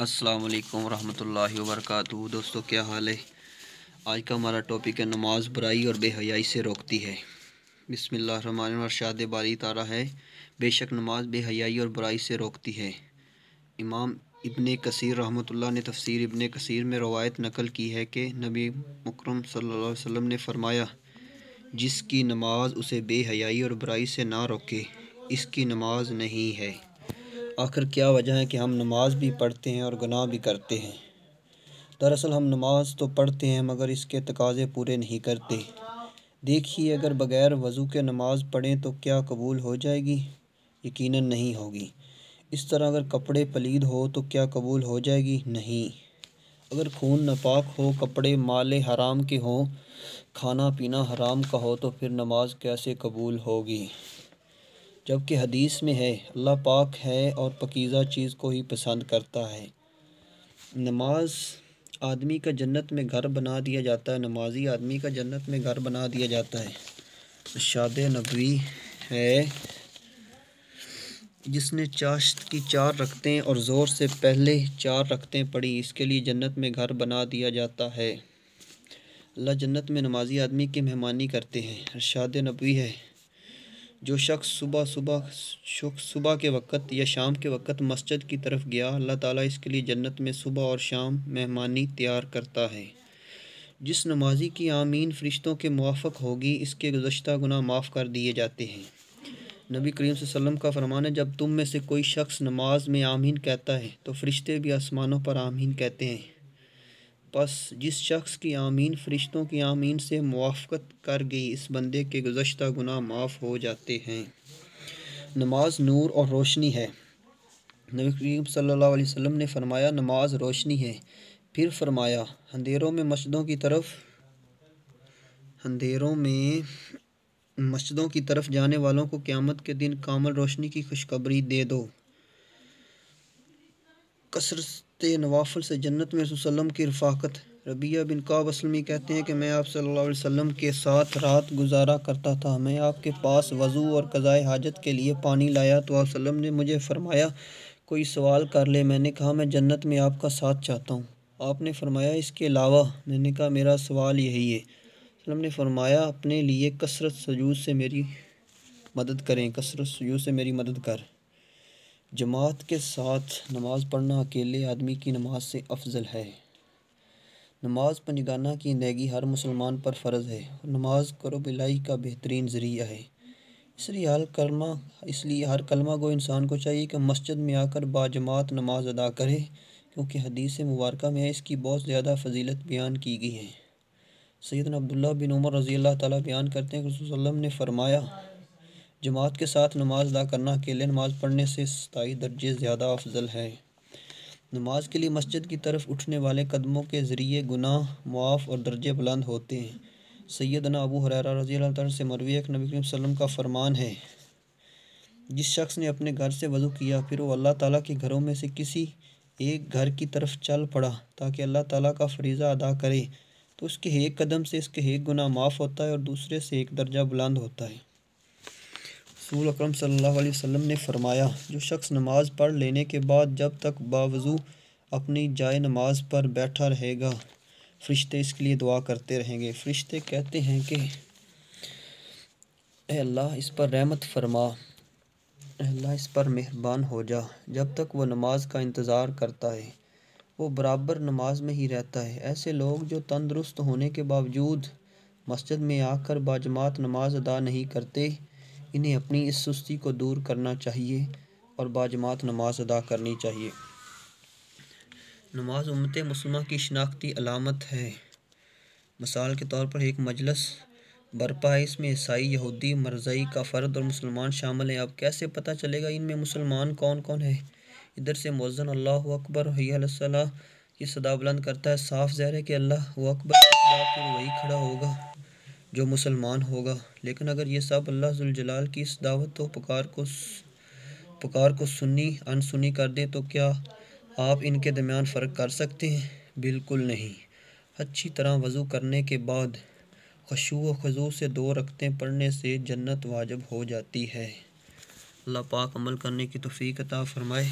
السلام علیکم ورحمۃ اللہ وبرکاتہ۔ دوستو کیا حال ہے؟ آج کا ہمارا ٹاپک ہے نماز برائی اور بے حیائی سے روکتی ہے۔ بسم اللہ الرحمن الرحیم۔ ارشاد باری تعالیٰ ہے، بے شک نماز بے حیائی اور برائی سے روکتی ہے۔ امام ابن کثیر رحمۃ اللہ نے تفسیر ابن کثیر میں روایت نقل کی ہے کہ نبی مکرم صلی اللہ علیہ وسلم نے فرمایا، جس کی نماز اسے بے حیائی اور برائی سے نہ روکے، اس کی نماز نہیں ہے۔ آخر کیا وجہ ہے کہ ہم نماز بھی پڑھتے ہیں اور گناہ بھی کرتے ہیں؟ دراصل ہم نماز تو پڑھتے ہیں مگر اس کے تقاضے پورے نہیں کرتے۔ دیکھیے، اگر بغیر وضو کے نماز پڑھیں تو کیا قبول ہو جائے گی؟ یقیناً نہیں ہوگی۔ اس طرح اگر کپڑے پلید ہو تو کیا قبول ہو جائے گی؟ نہیں۔ اگر خون ناپاک ہو، کپڑے مال حرام کے ہوں، کھانا پینا حرام کا ہو تو پھر نماز کیسے قبول ہوگی؟ جبکہ حدیث میں ہے، اللہ پاک ہے اور پاکیزہ چیز کو ہی پسند کرتا ہے۔ نماز آدمی کا جنت میں گھر بنا دیا جاتا ہے، نمازی آدمی کا جنت میں گھر بنا دیا جاتا ہے۔ ارشاد نبوی ہے، جس نے چاشت کی 4 رکعتیں اور ظہر سے پہلے 4 رکعتیں پڑھی، اس کے لیے جنت میں گھر بنا دیا جاتا ہے۔ اللہ جنت میں نمازی آدمی کی مہمانی کرتے ہیں۔ ارشاد نبوی ہے، جو شخص صبح کے وقت یا شام کے وقت مسجد کی طرف گیا، اللہ تعالیٰ اس کے لیے جنت میں صبح اور شام مہمانی تیار کرتا ہے۔ جس نمازی کی آمین فرشتوں کے موافق ہوگی، اس کے گزشتہ گناہ معاف کر دیے جاتے ہیں۔ نبی کریم صلی اللہ علیہ وسلم کا فرمان ہے، جب تم میں سے کوئی شخص نماز میں آمین کہتا ہے تو فرشتے بھی آسمانوں پر آمین کہتے ہیں۔ پس جس شخص کی آمین فرشتوں کی آمین سے موافقت کر گئی، اس بندے کے گزشتہ گناہ معاف ہو جاتے ہیں۔ نماز نور اور روشنی ہے۔ نبی کریم صلی اللہ علیہ وسلم نے فرمایا، نماز روشنی ہے۔ پھر فرمایا، اندھیروں میں مسجدوں کی طرف جانے والوں کو قیامت کے دن کامل روشنی کی خوشخبری دے دو۔ کثرت نوافل سے جنت میں رسول صلی اللہ علیہ وسلم کی رفاقت۔ ربیعہ بن کعب اسلمی کہتے ہیں کہ میں آپ صلی اللہ علیہ وسلم کے ساتھ رات گزارا کرتا تھا۔ میں آپ کے پاس وضو اور قضائے حاجت کے لیے پانی لایا تو آپ صلی اللہ علیہ وسلم نے مجھے فرمایا، کوئی سوال کر لے۔ میں نے کہا، میں جنت میں آپ کا ساتھ چاہتا ہوں۔ آپ نے فرمایا، اس کے علاوہ؟ میں نے کہا، میرا سوال یہی ہے۔ صلی اللہ علیہ وسلم نے فرمایا، اپنے لیے کثرت سجود سے میری مدد کر۔ جماعت کے ساتھ نماز پڑھنا اکیلے آدمی کی نماز سے افضل ہے۔ نماز پنجگانہ کی ادائیگی ہر مسلمان پر فرض ہے اور نماز قرب الہی کا بہترین ذریعہ ہے۔ اس لیے ہر کلمہ گو انسان کو چاہیے کہ مسجد میں آ کر باجماعت نماز ادا کرے، کیونکہ حدیث مبارکہ میں اس کی بہت زیادہ فضیلت بیان کی گئی ہے۔ سیدنا عبداللہ بن عمر رضی اللہ تعالیٰ بیان کرتے ہیں کہ رسول صلی اللہ علیہ وسلم نے فرمایا، جماعت کے ساتھ نماز ادا کرنا اکیلے نماز پڑھنے سے 27 درجے زیادہ افضل ہے۔ نماز کے لیے مسجد کی طرف اٹھنے والے قدموں کے ذریعے گناہ معاف اور درجے بلند ہوتے ہیں۔ سیدنا ابو ہریرہ رضی اللہ تعالیٰ سے مروی ہے کہ نبی کریم صلی اللہ علیہ وسلم کا فرمان ہے، جس شخص نے اپنے گھر سے وضو کیا، پھر وہ اللہ تعالیٰ کے گھروں میں سے کسی ایک گھر کی طرف چل پڑا تاکہ اللہ تعالیٰ کا فریضہ ادا کرے، تو اس کے ایک قدم سے اس کے ایک گناہ معاف ہوتا ہے اور دوسرے سے ایک درجہ بلند ہوتا ہے۔ رسول اکرم صلی اللہ علیہ وسلم نے فرمایا، جو شخص نماز پڑھ لینے کے بعد جب تک باوضو اپنی جائے نماز پر بیٹھا رہے گا، فرشتے اس کے لیے دعا کرتے رہیں گے۔ فرشتے کہتے ہیں کہ اے اللہ، اس پر رحمت فرما، اے اللہ اس پر مہربان ہو جا۔ جب تک وہ نماز کا انتظار کرتا ہے، وہ برابر نماز میں ہی رہتا ہے۔ ایسے لوگ جو تندرست ہونے کے باوجود مسجد میں آ کر باجماعت نماز ادا نہیں کرتے، انہیں اپنی اس سستی کو دور کرنا چاہیے اور باجماعت نماز ادا کرنی چاہیے۔ نماز امت مسلمہ کی شناختی علامت ہے۔ مثال کے طور پر ایک مجلس برپا ہے، اس میں عیسائی، یہودی، مرزائی کا فرد اور مسلمان شامل ہیں۔ اب کیسے پتہ چلے گا ان میں مسلمان کون کون ہیں؟ ادھر سے مؤذن اللہ اکبر حی علی الصلاۃ کی صدا بلند کرتا ہے، صاف ظاہر ہے کہ اللہ اکبر کے بعد پھر وہی کھڑا ہوگا جو مسلمان ہوگا۔ لیکن اگر یہ سب اللہ ذوالجلال کی اس دعوت و پکار کو سنی ان سنی کر دیں تو کیا آپ ان کے درمیان فرق کر سکتے ہیں؟ بالکل نہیں۔ اچھی طرح وضو کرنے کے بعد خشوع و خضوع سے 2 رکعتیں پڑھنے سے جنت واجب ہو جاتی ہے۔ اللہ پاک عمل کرنے کی توفیق عطا فرمائے۔